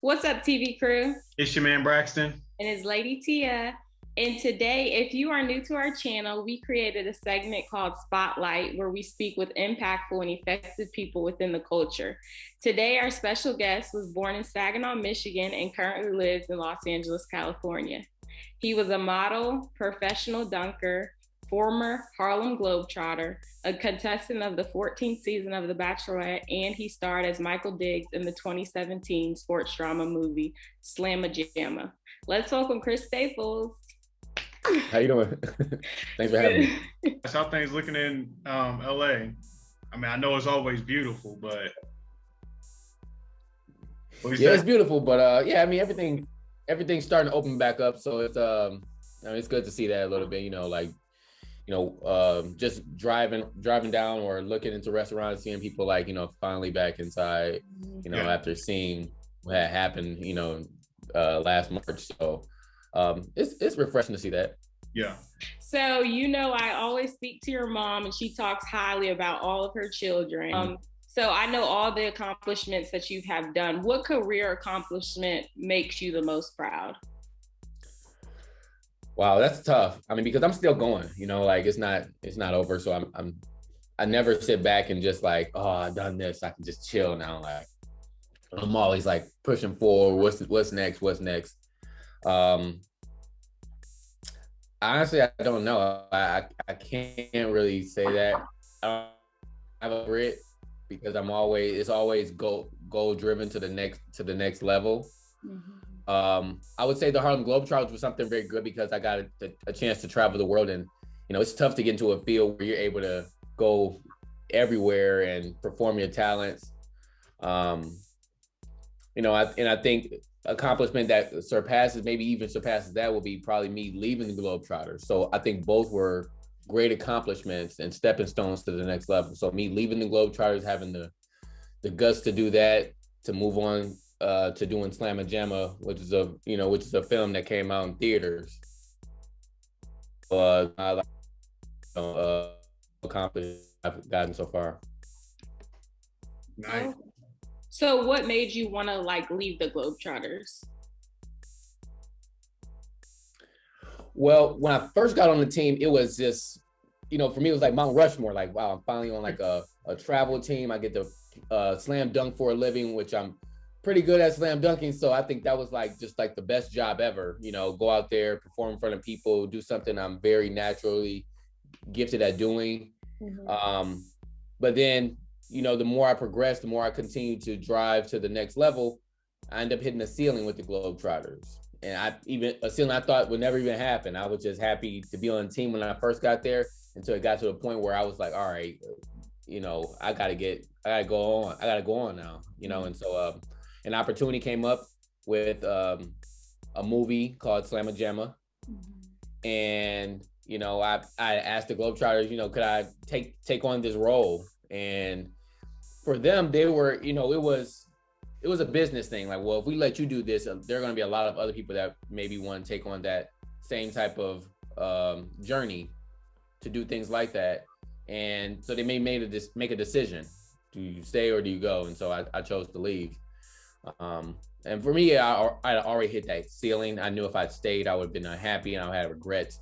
What's up, TV crew? It's your man Braxton. And it's Lady Tia. And today, if you are new to our channel, we created a segment called Spotlight where we speak with impactful and effective people within the culture. Today, our special guest was born in Saginaw, Michigan, and currently lives in Los Angeles, California. He was a model, professional dunker, former Harlem Globetrotter, a contestant of the 14th season of The Bachelorette, and he starred as Michael Diggs in the 2017 sports drama movie Slamma-Jamma. Let's welcome Chris Staples. How you doing? Thanks for having me. That's how things looking in LA. I mean, I know it's always beautiful, but it's beautiful, but yeah, I mean everything's starting to open back up, so it's I mean, it's good to see that a little bit, just driving down or looking into restaurants, seeing people finally back inside, after seeing what had happened, last March. So it's refreshing to see that. Yeah. So, I always speak to your mom and she talks highly about all of her children. So I know all the accomplishments that you have done. What career accomplishment makes you the most proud? Wow, that's tough. I mean, because I'm still going, it's not over. So I never sit back and just I've done this. I can just chill now. I'm always pushing forward. What's next? Honestly, I don't know. I can't really say that. I don't have a grit because it's always goal driven to the next level. Mm-hmm. I would say the Harlem Globetrotters was something very good because I got a chance to travel the world, and it's tough to get into a field where you're able to go everywhere and perform your talents. I think accomplishment that maybe even surpasses that will be probably me leaving the Globetrotters. So I think both were great accomplishments and stepping stones to the next level. So me leaving the Globetrotters, having the guts to do that, to move on to doing Slamma-Jamma, which is a film that came out in theaters. Accomplished I've gotten so far. Nice. So what made you want to leave the Globetrotters? Well, when I first got on the team, it was just, for me, it was like Mount Rushmore. Wow, I'm finally on a travel team. I get to slam dunk for a living, which I'm pretty good at slam dunking. So I think that was just the best job ever, go out there, perform in front of people, do something I'm very naturally gifted at doing. Mm-hmm. But then, the more I progressed, the more I continued to drive to the next level, I ended up hitting the ceiling with the Globetrotters. And a ceiling I thought would never even happen. I was just happy to be on the team when I first got there until it got to a point where I was like, all right, I gotta go on now, and so an opportunity came up with a movie called Slamma-Jamma. Mm-hmm. And, I asked the Globetrotters, could I take on this role? And for them, they were, it was a business thing. Well, if we let you do this, there are going to be a lot of other people that maybe want to take on that same type of journey to do things like that. And so they make a decision. Do you stay or do you go? And so I chose to leave. And for me, I already hit that ceiling. I knew if I'd stayed, I would have been unhappy and I would have regrets.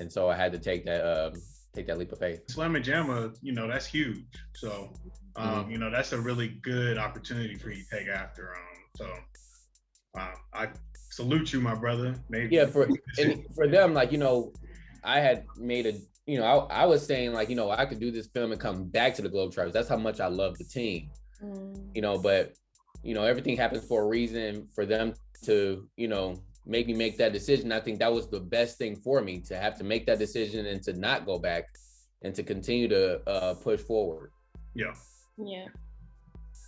And so I had to take that leap of faith. Slamma-Jamma, that's huge. So, that's a really good opportunity for you to take after. I salute you, my brother. Maybe. Yeah, for them, I had made I was saying I could do this film and come back to the Globetrotters. That's how much I love the team. But everything happens for a reason. For them to make me make that decision, I think that was the best thing for me, to have to make that decision and to not go back and to continue to push forward. Yeah. Yeah.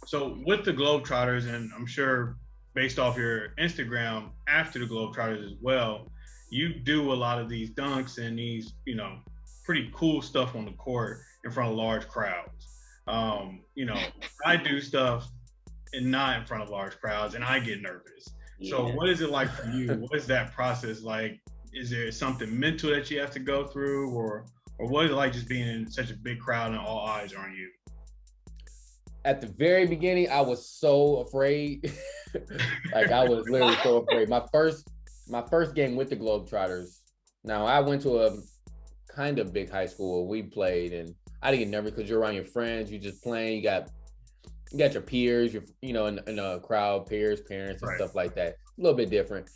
So with the Globetrotters, and I'm sure based off your Instagram after the Globetrotters as well, you do a lot of these dunks and these, pretty cool stuff on the court in front of large crowds. I do stuff and not in front of large crowds and I get nervous. Yeah. So what is it like for you? What is that process like? Is there something mental that you have to go through, or what is it like just being in such a big crowd and all eyes are on you? At the very beginning, I was so afraid. Like I was literally so afraid. My first game with the Globetrotters. Now I went to a kind of big high school. We played, and I didn't get nervous because you're around your friends. You just playing. You got your peers. In a crowd, peers, parents, and stuff like that. A little bit different.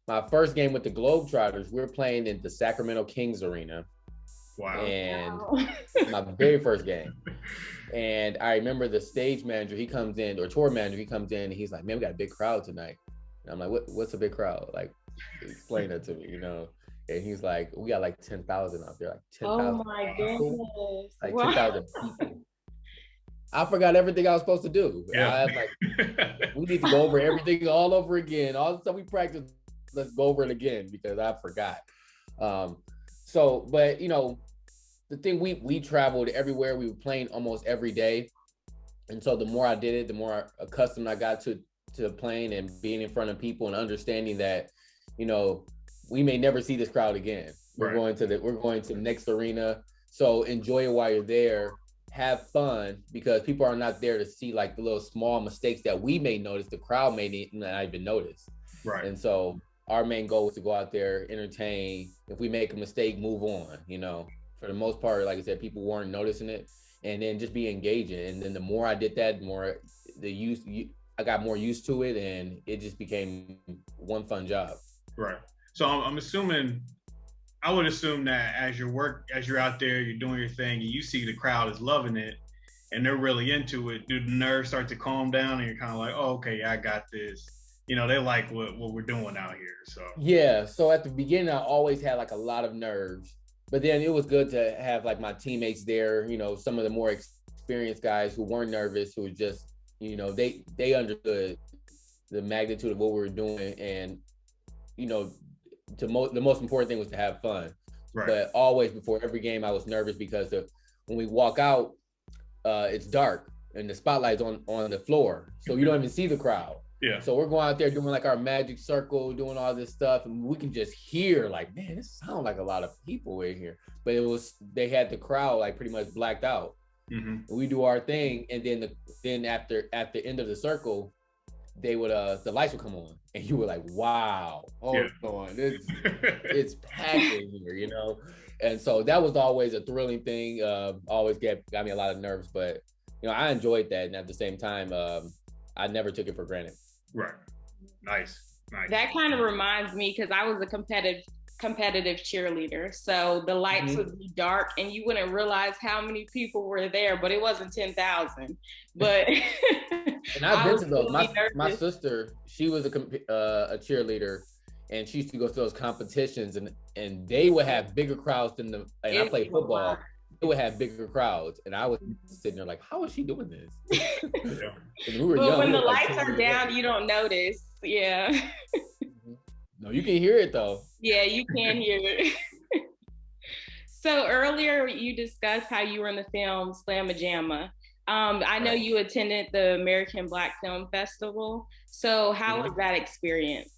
My first game with the Globetrotters, we were playing in the Sacramento Kings Arena. Wow. And my very first game. And I remember the stage manager, he comes in, or tour manager, he comes in and he's like, man, we got a big crowd tonight. And I'm like, what's a big crowd? Like, explain that to me, And he's like, we got like 10,000 out there, like 10,000. Oh my goodness. Like 10,000 people. I forgot everything I was supposed to do. Yeah. I was like, we need to go over everything all over again. All the stuff we practiced, let's go over it again because I forgot. But the thing, we traveled everywhere. We were playing almost every day. And so the more I did it, the more accustomed I got to playing and being in front of people and understanding that, we may never see this crowd again. We're going to the next arena. So enjoy it while you're there. Have fun, because people are not there to see like the little small mistakes that we may notice. The crowd may not even notice. Right. And so our main goal is to go out there, entertain. If we make a mistake, move on. For the most part, like I said, people weren't noticing it, and then just be engaging. And then the more I did that, the more I got more used to it, and it just became one fun job. Right. So I would assume that as you're out there, you're doing your thing, and you see the crowd is loving it, and they're really into it. Do the nerves start to calm down, and you're kind of like, oh, okay, I got this. They like what we're doing out here. So yeah. So at the beginning, I always had like a lot of nerves. But then it was good to have like my teammates there, some of the more experienced guys who weren't nervous, who were just, they understood the magnitude of what we were doing. And, the most important thing was to have fun. Right. But always before every game, I was nervous because when we walk out, it's dark and the spotlight's on the floor. So you don't even see the crowd. Yeah. So we're going out there doing like our magic circle, doing all this stuff, and we can just hear like, man, this sounds like a lot of people in here. But they had the crowd like pretty much blacked out. Mm-hmm. We do our thing, and then at the end of the circle, they would the lights would come on, and you were like, wow, on, it's packed in here, And so that was always a thrilling thing. Always got me a lot of nerves, but I enjoyed that, and at the same time, I never took it for granted. Right. Nice. That kind of reminds me, because I was a competitive cheerleader. So the lights would be dark and you wouldn't realize how many people were there, but it wasn't 10,000. But and I've been to those. My sister, she was a cheerleader, and she used to go to those competitions, and they would have bigger crowds than I played football. They would have bigger crowds, and I was sitting there like, how is she doing this? Yeah. We were but young, when the lights are down, you don't notice. Yeah. No, you can hear it though. Yeah, you can hear it. So earlier you discussed how you were in the film Slamma-Jamma. I know you attended the American Black Film Festival. So how was that experience?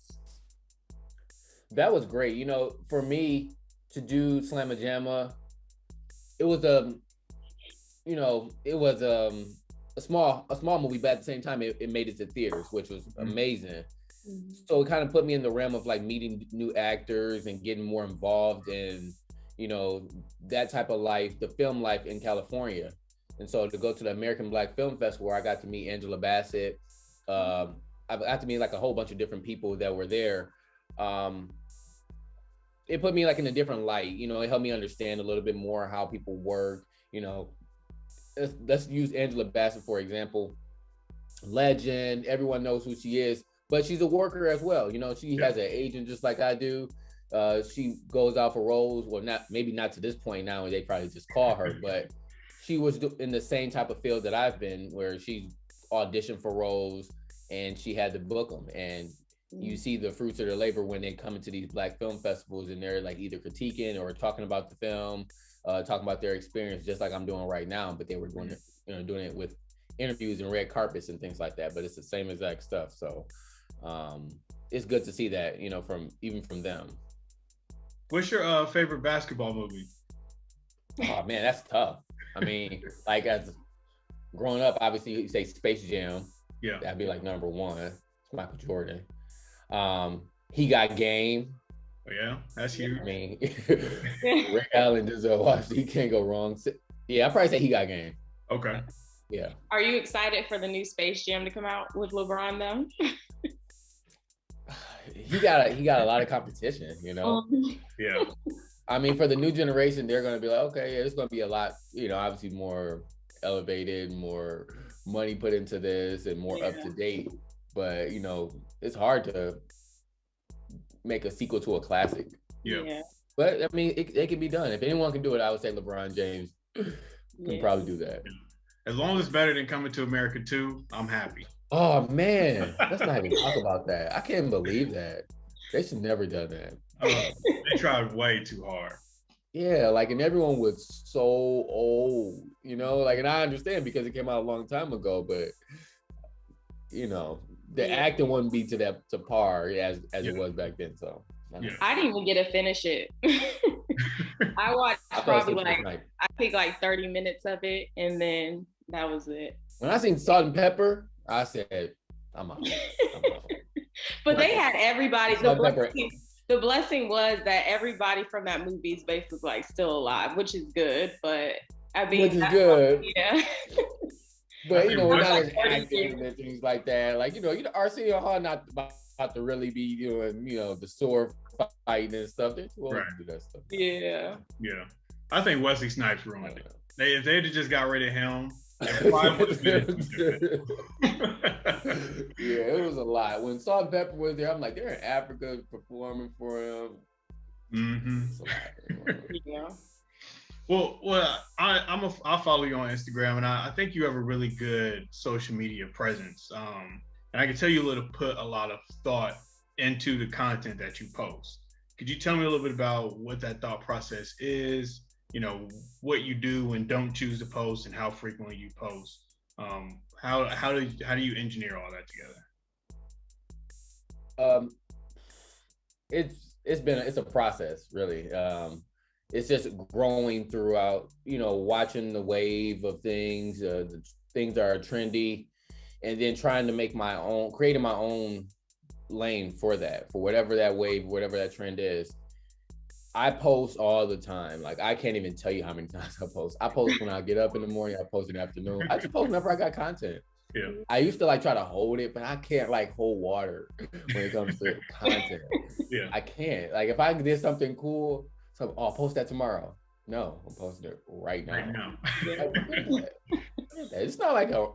That was great. For me to do Slamma-Jamma, it was a small movie, but at the same time, it made it to theaters, which was amazing. Mm-hmm. So it kind of put me in the realm of like meeting new actors and getting more involved in, that type of life, the film life in California. And so to go to the American Black Film Festival, where I got to meet Angela Bassett, I got to meet like a whole bunch of different people that were there. It put me like in a different light, it helped me understand a little bit more how people work, let's use Angela Bassett, for example. Legend, everyone knows who she is, but she's a worker as well. She has an agent just like I do. She goes out for roles. Well, maybe not to this point now, and they probably just call her, but she was in the same type of field that I've been, where she auditioned for roles and she had to book them. And you see the fruits of their labor when they come into these Black film festivals, and they're like either critiquing or talking about the film, talking about their experience, just like I'm doing right now. But they were doing it with interviews and red carpets and things like that. But it's the same exact stuff. So it's good to see that, from them. What's your favorite basketball movie? Oh man, that's tough. I mean, like growing up, obviously you say Space Jam. Yeah. That'd be like number one. It's Michael Jordan. He Got Game. Oh, yeah, that's huge. I mean, Ray Allen, Denzel Washington, he can't go wrong. Yeah, I'd probably say He Got Game. Okay. Yeah. Are you excited for the new Space Jam to come out with LeBron though? He got a lot of competition, you know. Yeah. I mean, for the new generation, they're gonna be like, okay, yeah, it's gonna be a lot, you know, obviously more elevated, more money put into this, and more up to date. But you know, it's hard to make a sequel to a classic. Yeah. But I mean, it can be done. If anyone can do it, I would say LeBron James can probably do that. As long as it's better than Coming to America 2, I'm happy. Oh man, let's not even talk about that. I can't believe that. They should never done that. They tried way too hard. Yeah, like, and everyone was so old, you know, like, and I understand because it came out a long time ago, but you know, the acting wouldn't be to par as it was back then. So I didn't even get to finish it. I watched probably like 30 minutes of it, and then that was it. When I seen Salt and Pepper, I said, I'm out. But they had everybody. The blessing was that everybody from that movie is basically like still alive, which is good. But I mean, which is good. Yeah. But you know, we're not as acting and things like that. Like you know, Arsenio Hall not about to really be doing, you know, the sword fighting and stuff. They're too old to do that stuff. Yeah. Yeah. I think Wesley Snipes ruined it. If they'd have just got rid of him, it probably would have been yeah, it was a lot. When Salt and Pepper was there, I'm like, they're in Africa performing for him. Mm-hmm. It's a lot. Yeah. Well, I'll follow you on Instagram, and I think you have a really good social media presence. And I can tell you put a lot of thought into the content that you post. Could you tell me a little bit about what that thought process is? You know, what you do and don't choose to post, and how frequently you post. How do you engineer all that together? It's a process, really. It's just growing throughout, you know, watching the wave of things, the things that are trendy, and then trying to creating my own lane for whatever that wave, whatever that trend is. I post all the time. Like, I can't even tell you how many times I post. I post when I get up in the morning. I post in the afternoon. I just post whenever I got content. Yeah. I used to like try to hold it, but I can't like hold water when it comes to content. Yeah. I can't. Like, if I did something cool, I'll post that tomorrow. No, I'm posting it right now. It's not like a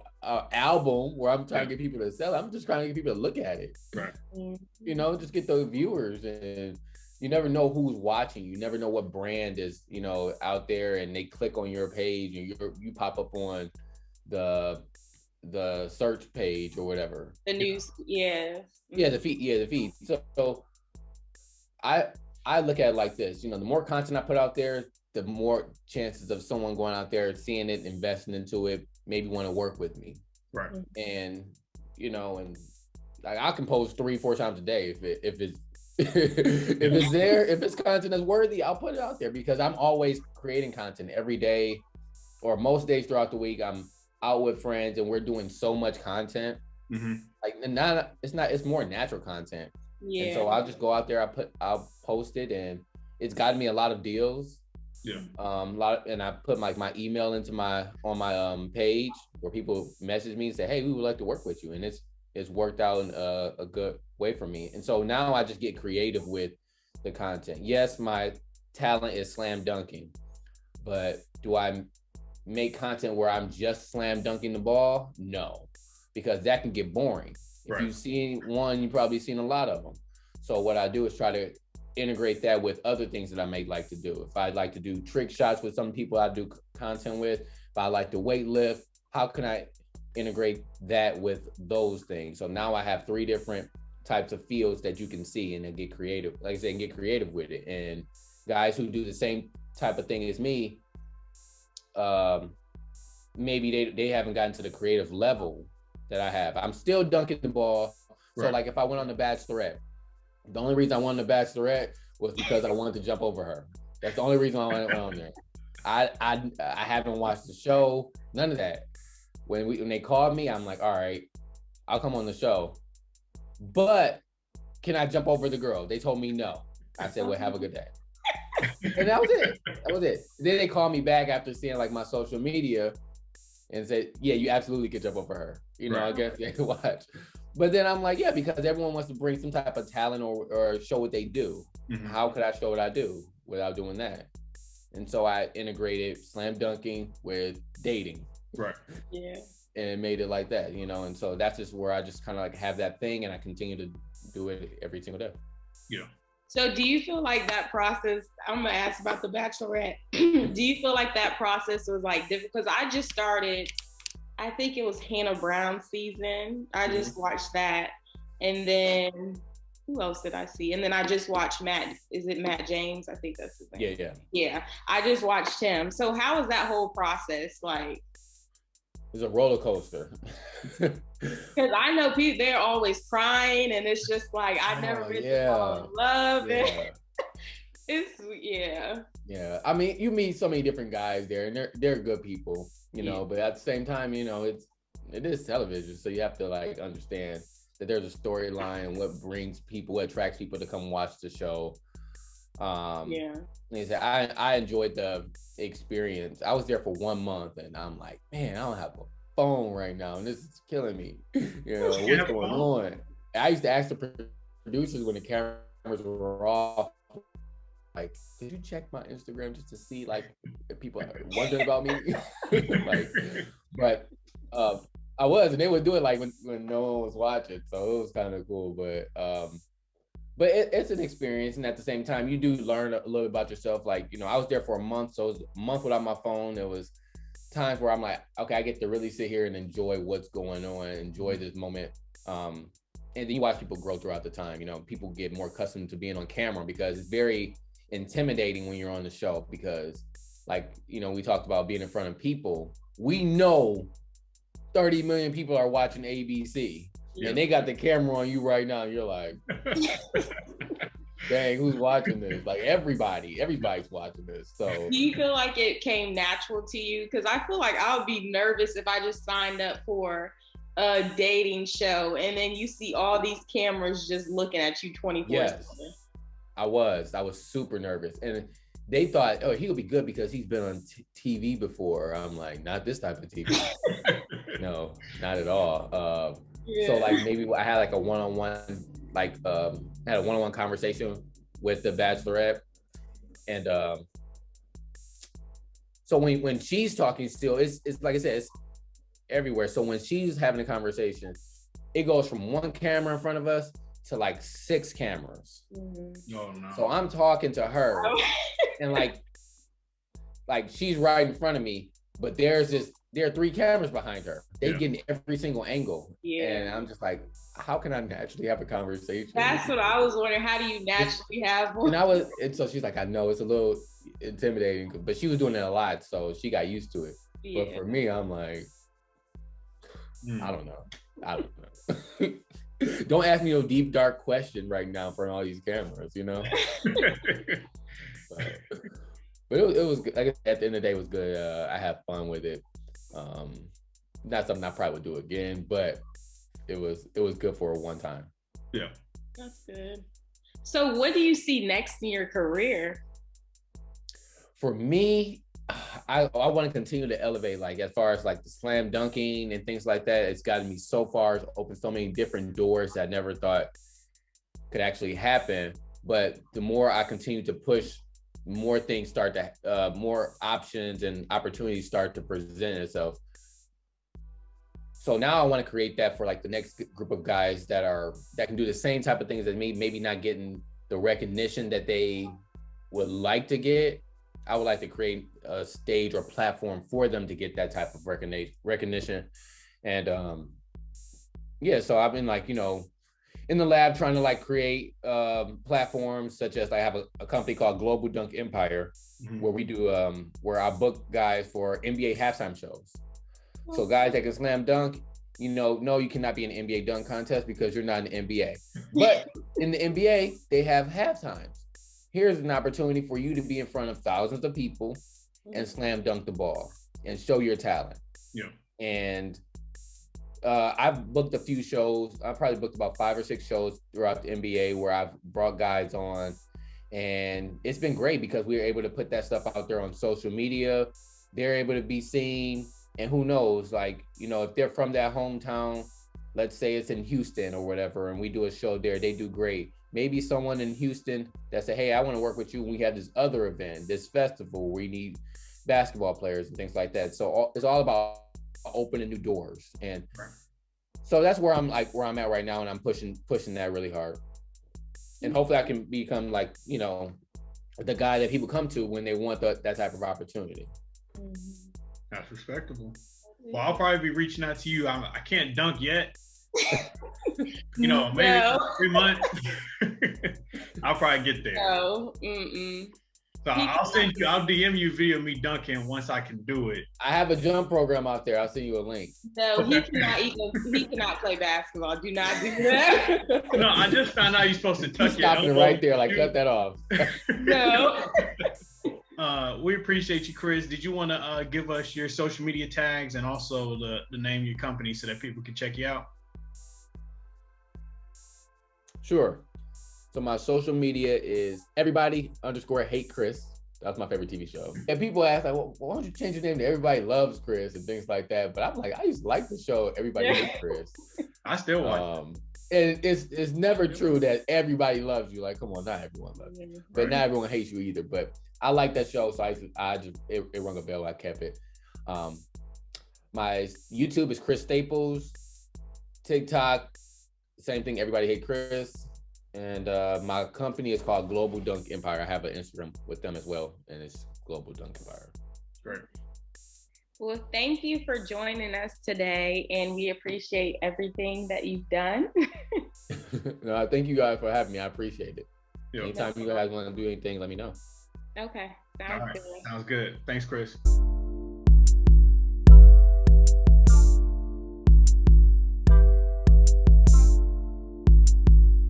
album where I'm trying to get people to sell it. I'm just trying to get people to look at it. Right. You know, just get those viewers, and you never know who's watching. You never know what brand is, you know, out there, and they click on your page and you pop up on the search page or whatever. The news, yeah. Yeah, the feed. So I look at it like this, you know, the more content I put out there, the more chances of someone going out there, seeing it, investing into it, maybe want to work with me. Right. And, you know, and like, I can post 3-4 times a day if it's if it's there, if it's content that's worthy, I'll put it out there, because I'm always creating content every day, or most days throughout the week. I'm out with friends and we're doing so much content. Mm-hmm. Like, it's more natural content. Yeah. And so I'll just go out there, I'll post it, and it's gotten me a lot of deals. Yeah. And I put like my email on my page, where people message me and say, hey, we would like to work with you. And it's worked out in a good way for me. And so now I just get creative with the content. Yes, my talent is slam dunking, but do I make content where I'm just slam dunking the ball? No, because that can get boring. If you've seen one, you've probably seen a lot of them. So what I do is try to integrate that with other things that I may like to do. If I'd like to do trick shots with some people I do content with, if I like to weight lift, how can I integrate that with those things? So now I have 3 different types of fields that you can see, and then get creative, like I said, and get creative with it. And guys who do the same type of thing as me, maybe they haven't gotten to the creative level that I have. I'm still dunking the ball. So like, if I went on The Bachelorette, the only reason I won The Bachelorette was because I wanted to jump over her. That's the only reason I went on there. I haven't watched the show, none of that. when they called me, I'm like, all right, I'll come on the show, but can I jump over the girl? They told me no. I said, well, have a good day. And that was it. That was it. Then they called me back after seeing like my social media and said, yeah, you absolutely could jump over her. You know, right. I guess they could watch. But then I'm like, yeah, because everyone wants to bring some type of talent or show what they do. Mm-hmm. How could I show what I do without doing that? And so I integrated slam dunking with dating. Right. Yeah. And made it like that, you know? And so that's just where I just kind of like have that thing and I continue to do it every single day. Yeah. So do you feel like that process, I'm gonna ask about The Bachelorette. Do you feel like that process was like difficult? Because I just started, I think it was Hannah Brown season. I just watched that. And then who else did I see? And then I just watched Matt James? I think that's his name. Yeah. I just watched him. So how was that whole process like? It's a roller coaster. Because I know people, they're always crying and it's just like, I never really fall in love. Yeah. Yeah. I mean, you meet so many different guys there and they're good people, you know, but at the same time, you know, it is television. So you have to like understand that there's a storyline and what attracts people to come watch the show. Like I said, I enjoyed the experience. I was there for 1 month and I'm like, man, I don't have a phone right now and this is killing me. You know, what's going on? I used to ask the producers when the cameras were off, like, did you check my Instagram just to see like if people wondering about me? But I was, and they would do it like when no one was watching, so it was kind of cool. But it's an experience, and at the same time, you do learn a little bit about yourself. Like, you know, I was there for a month, so it was a month without my phone. There was times where I'm like, okay, I get to really sit here and enjoy what's going on, enjoy this moment. And then you watch people grow throughout the time. You know, people get more accustomed to being on camera because it's very intimidating when you're on the show because, like, you know, we talked about being in front of people. We know 30 million people are watching ABC. Yeah. And they got the camera on you right now. And you're like, dang, who's watching this? Like everybody's watching this. So do you feel like it came natural to you? Because I feel like I would be nervous if I just signed up for a dating show and then you see all these cameras just looking at you 24/7. Yes, I was super nervous. And they thought, oh, he'll be good because he's been on TV before. I'm like, not this type of TV. No, not at all. So like maybe I had like a one-on-one, like had a one-on-one conversation with the Bachelorette, and so when she's talking, still it's like I said, it's everywhere. So when she's having a conversation, it goes from one camera in front of us to like 6 cameras. Mm-hmm. Oh no! So I'm talking to her, and like she's right in front of me, but there are 3 cameras behind her. They're getting every single angle. Yeah. And I'm just like, how can I naturally have a conversation? That's what I was wondering. How do you naturally have one? And so she's like, I know it's a little intimidating, but she was doing it a lot, so she got used to it. Yeah. But for me, I'm like, I don't know. Don't ask me no deep, dark question right now in front of all these cameras, you know? But it was good. Like, at the end of the day, it was good. I had fun with it. Not something I probably would do again, but it was good for a one time. Yeah, that's good. So what do you see next in your career? For me, I want to continue to elevate, like as far as like the slam dunking and things like that. It's gotten me so far. It's opened so many different doors that I never thought could actually happen. But the more I continue to push, more things start to, more options and opportunities start to present itself. So now I want to create that for like the next group of guys that can do the same type of things as me, maybe not getting the recognition that they would like to get. I would like to create a stage or platform for them to get that type of recognition. And so I've been like, you know, in the lab trying to like create platforms such as I have a company called Global Dunk Empire, where we do where I book guys for NBA halftime shows. So guys that can slam dunk, you know, no, you cannot be in an NBA dunk contest because you're not in the NBA. But in the NBA, they have halftimes. Here's an opportunity for you to be in front of thousands of people and slam dunk the ball and show your talent. Yeah. And I've booked a few shows. I've probably booked about 5 or 6 shows throughout the NBA where I've brought guys on. And it's been great because we were able to put that stuff out there on social media. They're able to be seen. And who knows, like, you know, if they're from that hometown, let's say it's in Houston or whatever, and we do a show there, they do great. Maybe someone in Houston that say, hey, I want to work with you. We have this other event, this festival where we need basketball players and things like that. So it's all about opening new doors. And so that's where I'm at right now. And I'm pushing that really hard. And hopefully I can become like, you know, the guy that people come to when they want that type of opportunity. That's respectable. Well, I'll probably be reaching out to you. I can't dunk yet. You know, maybe 3 months. I'll probably get there. No. So I'll DM you video of me dunking once I can do it. I have a jump program out there. I'll send you a link. No, he cannot play basketball. Do not do that. No, I just found out you're supposed to tuck your elbow. Stopping it right there, like cut that off. No. We appreciate you, Chris. Did you want to give us your social media tags and also the name of your company so that people can check you out? Sure. So my social media is everybody_hate_Chris. That's my favorite TV show. And people ask, like, well, why don't you change your name to Everybody Loves Chris and things like that? But I'm like, I used to like the show Everybody Hates Chris. I still watch. And it's never true that everybody loves you. Like, come on, not everyone loves you, but not everyone hates you either. But I like that show, so it rung a bell. I kept it. My YouTube is Chris Staples. TikTok, same thing. Everybody Hate Chris. And my company is called Global Dunk Empire. I have an Instagram with them as well, and it's Global Dunk Empire. Great. Well, thank you for joining us today, and we appreciate everything that you've done. No, thank you guys for having me. I appreciate it. Yep. Anytime you guys want to do anything, let me know. Okay, sounds good. Sounds good. Thanks, Chris.